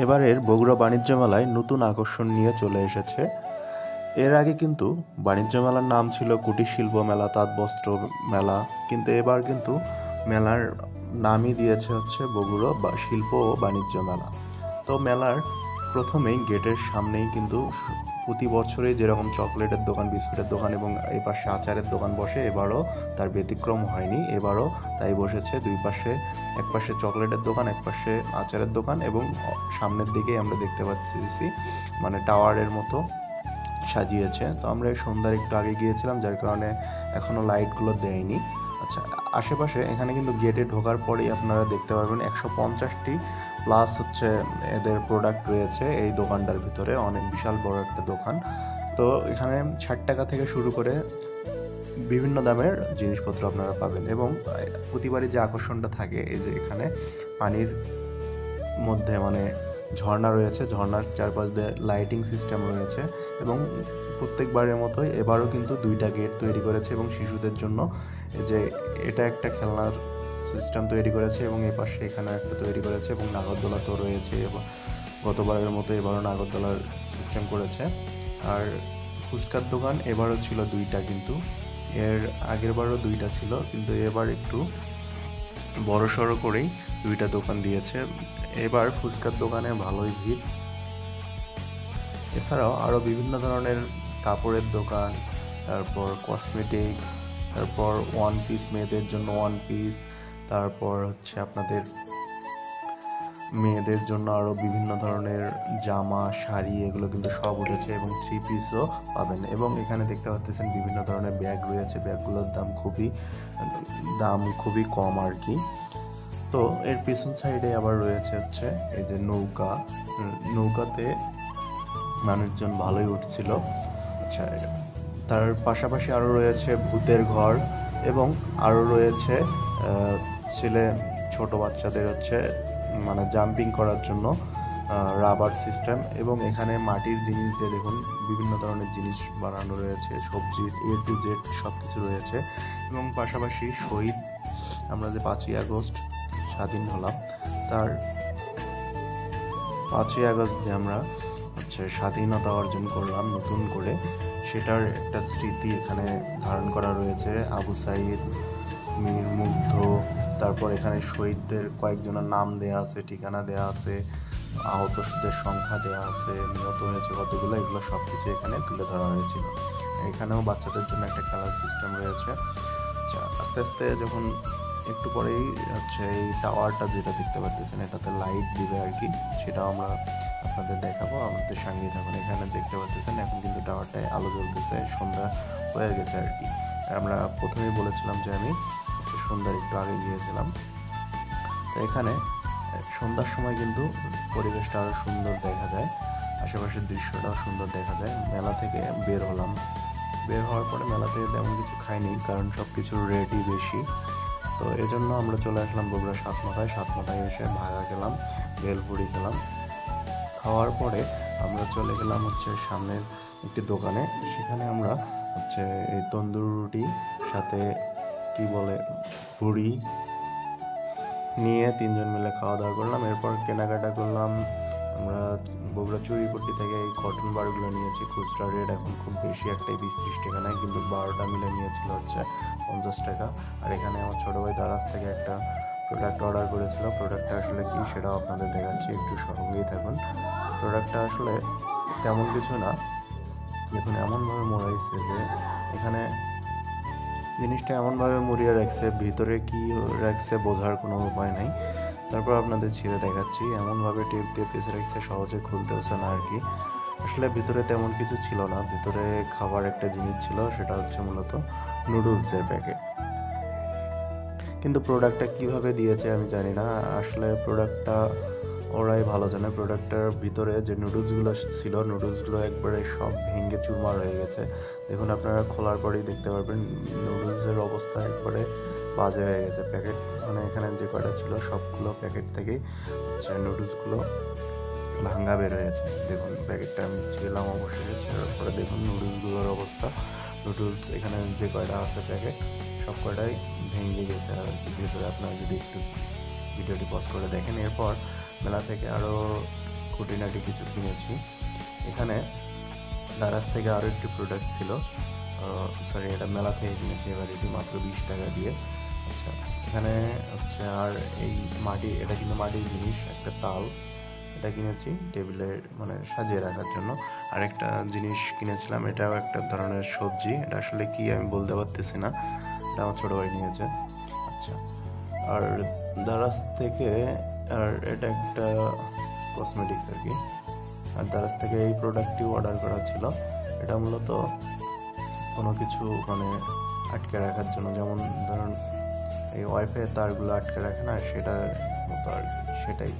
এবারের বগুড়া বাণিজ্য মেলায় নতুন আকর্ষণ নিয়ে চলে এসেছে। এর আগে কিন্তু বাণিজ্য মেলার নাম ছিল কুটির শিল্প মেলা, তাঁত বস্ত্র মেলা, কিন্তু এবার কিন্তু মেলার নামই দিয়েছে হচ্ছে বগুড়া বা শিল্প ও বাণিজ্য মেলা। তো মেলার প্রথমেই গেটের সামনেই কিন্তু প্রতি বছরই যেরকম চকলেটের দোকান, বিস্কুটের দোকান এবং এই পাশে আচারের দোকান বসে, এবারও তার ব্যতিক্রম হয়নি। এবারও তাই বসেছে দুই পাশে, এক পাশে চকলেটের দোকান, এক পাশে আচারের দোকান, এবং সামনের দিকেই আমরা দেখতে পাচ্ছি মানে টাওয়ারের মতো সাজিয়েছে। তো আমরা সন্ধ্যার একটু আগে গিয়েছিলাম, যার কারণে এখনও লাইটগুলো দেয়নি। আচ্ছা, আশেপাশে এখানে কিন্তু গেটে ঢোকার পরেই আপনারা দেখতে পারবেন 150টি প্লাস হচ্ছে এদের প্রোডাক্ট রয়েছে এই দোকানটার ভিতরে। অনেক বিশাল বড় একটা দোকান। তো এখানে 60 টাকা থেকে শুরু করে বিভিন্ন দামের জিনিসপত্র আপনারা পাবেন, এবং প্রতিবারই যে আকর্ষণটা থাকে এই যে এখানে পানির মধ্যে মানে ঝর্ণা রয়েছে, ঝর্ণার চারপাশ দিয়ে লাইটিং সিস্টেম রয়েছে, এবং প্রত্যেকবারের মতোই এবারও কিন্তু 2টা গেট তৈরি করেছে এবং শিশুদের জন্য যে এটা একটা খেলনার সিস্টেম তৈরি করেছে, এবং এই পাশে এখানে একটা তৈরি করেছে, এবং নাগরদোলা তো রয়েছে, এবং গতবারের মতো এবারও নাগরদোলার সিস্টেম করেছে। আর ফুচকার দোকান এবারও ছিল 2টা, কিন্তু এর আগের বারও 2টা ছিল, কিন্তু এবার একটু বড়সড় করেই 2টা দোকান দিয়েছে। এবার ফুচকার দোকানে ভালোই ভিড়। এছাড়াও আরও বিভিন্ন ধরনের কাপড়ের দোকান, তারপর কসমেটিক্স, তারপর ওয়ান পিস, মেয়েদের জন্য ওয়ান পিস, তারপর হচ্ছে আপনাদের মেয়েদের জন্য আরও বিভিন্ন ধরনের জামা, শাড়ি, এগুলো কিন্তু সব উঠেছে, এবং 3 পিসও পাবেন। এবং এখানে দেখতে পাচ্ছেন বিভিন্ন ধরনের ব্যাগ রয়েছে, ব্যাগগুলোর দাম খুবই কম আর কি। তো এর পিছন সাইডে আবার রয়েছে হচ্ছে এই যে নৌকাতে মানুষজন ভালোই উঠছিল। আচ্ছা, তার পাশাপাশি আরও রয়েছে ভূতের ঘর, এবং আরও রয়েছে ছোট বাচ্চাদের হচ্ছে মানে জাম্পিং করার জন্য রাবার সিস্টেম, এবং এখানে মাটির জিনিস দিয়ে দেখুন বিভিন্ন ধরনের জিনিস বানানো রয়েছে, সবজির A to Z সব কিছু রয়েছে। এবং পাশাপাশি শহীদ, আমরা যে 5ই আগস্ট স্বাধীন হলাম, তার 5ই আগস্ট যে আমরা হচ্ছে স্বাধীনতা অর্জন করলাম নতুন করে, সেটার একটা স্মৃতি এখানে ধারণ করা রয়েছে। আবু সাইদ, মীর মুগ্ধ, তারপর এখানে শহীদদের কয়েকজনের নাম দেয়া আছে, ঠিকানা দেয়া আছে, আহতদের সংখ্যা দেয়া আছে, নিহত হয়েছে কতগুলো, এগুলো সব কিছু এখানে তুলে ধরা হয়েছিল। এখানেও বাচ্চাদের জন্য একটা খেলার সিস্টেম রয়েছে। আচ্ছা, আস্তে আস্তে যখন একটু পরেই হচ্ছে এই টাওয়ারটা যেটা দেখতে পাচ্ছেন, এটাতে লাইট দিবে আর কি, সেটাও আমরা আপনাদের দেখাবো, আমাদের সঙ্গেই থাকুন। এখানে দেখতে পাচ্ছেন এখন কিন্তু টাওয়ারটায় আলো জ্বলতেছে, সন্ধ্যা হয়ে গেছে আর কি। আমরা প্রথমেই বলেছিলাম যে আমি সন্ধ্যার একটু আগে গিয়েছিলাম। তো এখানে সন্ধ্যার সময় কিন্তু পরিবেশটা আরও সুন্দর দেখা যায়, আশেপাশের দৃশ্যটাও সুন্দর দেখা যায়। মেলা থেকে বের হওয়ার পরে মেলা থেকে তেমন কিছু খাইনি, কারণ সব কিছুর রেটই বেশি। তো এজন্য আমরা চলে আসলাম বগুড়া সাতমাথায় এসে ভাগা খেলাম, ভেলপুরি খেলাম। খাওয়ার পরে আমরা চলে গেলাম হচ্ছে সামনের একটি দোকানে, সেখানে আমরা হচ্ছে এই তন্দুর রুটি সাথে কি বলে পুরি নিয়ে 3জন মিলে খাওয়া দাওয়া করলাম। এরপর কেনাকাটা করলাম আমরা বগুড়া চুরিপট্টি থেকে এই কটন বারগুলো নিয়েছি। খুচরা রেট এখন খুব বেশি, একটাই 20-30 টাকা নেয়, কিন্তু 12টা মিলে নিয়েছিল হচ্ছে 50 টাকা। আর এখানে আমার ছোটো ভাই দারাজ থেকে একটা প্রোডাক্ট অর্ডার করেছিল। প্রোডাক্টটা আসলে কি সেটাও আপনাদের দেখাচ্ছি, একটু সঙ্গেই থাকুন। প্রোডাক্টটা আসলে তেমন কিছু না, দেখুন এমনভাবে মোড়াইছে যে এখানে জিনিসটা এমনভাবে মুড়িয়ে রাখছে, ভিতরে কি রাখছে বোঝার কোনো উপায় নাই। তারপর আপনাদের ছিঁড়ে দেখাচ্ছি, এমনভাবে টেপ দিয়ে পেঁচে রাখছে, সহজে খুলতেছে না আর কি। আসলে ভিতরে তেমন কিছু ছিল না, ভিতরে খাবার একটা জিনিস ছিল, সেটা হচ্ছে মূলত নুডলসের প্যাকেট। কিন্তু প্রোডাক্টটা কিভাবে দিয়েছে আমি জানি না, আসলে প্রোডাক্টটা ওরাই ভালো জানে। প্রোডাক্টটার ভিতরে যে নুডলসগুলো ছিল, নুডলসগুলো একবারে সব ভেঙে চুরমার হয়ে গেছে। দেখুন আপনারা খোলার পরেই দেখতে পারবেন নুডলসের অবস্থা একবারে বাজে হয়ে গেছে। প্যাকেট মানে এখানে যে কয়টা ছিল সবগুলো প্যাকেট থেকেই হচ্ছে নুডলসগুলো ভাঙ্গা বের হয়েছে। দেখুন প্যাকেটটা আমি ছিলাম অবশ্যই, ছেড়ার পরে দেখুন নুডলসগুলোর অবস্থা। নুডলস এখানে যে কয়টা আছে প্যাকেট সব কয়টাই ভেঙে গেছে আর কি ভিতরে, আপনারা যদি একটু ভিডিওটি পজ করে দেখেন। এরপর মেলা থেকে আরও খুঁটিনাটি কিছু কিনেছি। এখানে দারাজ থেকে আরও একটি প্রোডাক্ট ছিল, সরি এটা মেলা থেকে কিনেছি এবার এটি মাত্র 20 টাকা দিয়ে। আচ্ছা, এখানে হচ্ছে আর এই মাটি, এটা কিন্তু মাটির জিনিস, একটা তাল, এটা কিনেছি টেবিলের মানে সাজিয়ে রাখার জন্য। আরেকটা জিনিস কিনেছিলাম, এটাও একটা ধরনের সবজি, এটা আসলে কি আমি বলতে পারতেছি না, এটা আমার ছোটো ভাই নিয়েছে। আচ্ছা, আর দারাজ থেকে, আর এটা একটা কসমেটিক্স আর কি, আর দারাজ থেকে এই প্রোডাক্টটিও অর্ডার করা ছিল। এটা মূলত কোনো কিছু মানে আটকে রাখার জন্য, যেমন ধরুন এই ওয়াইফাই তারগুলো আটকে রাখে না, সেটার মতো আর কি, সেটাই।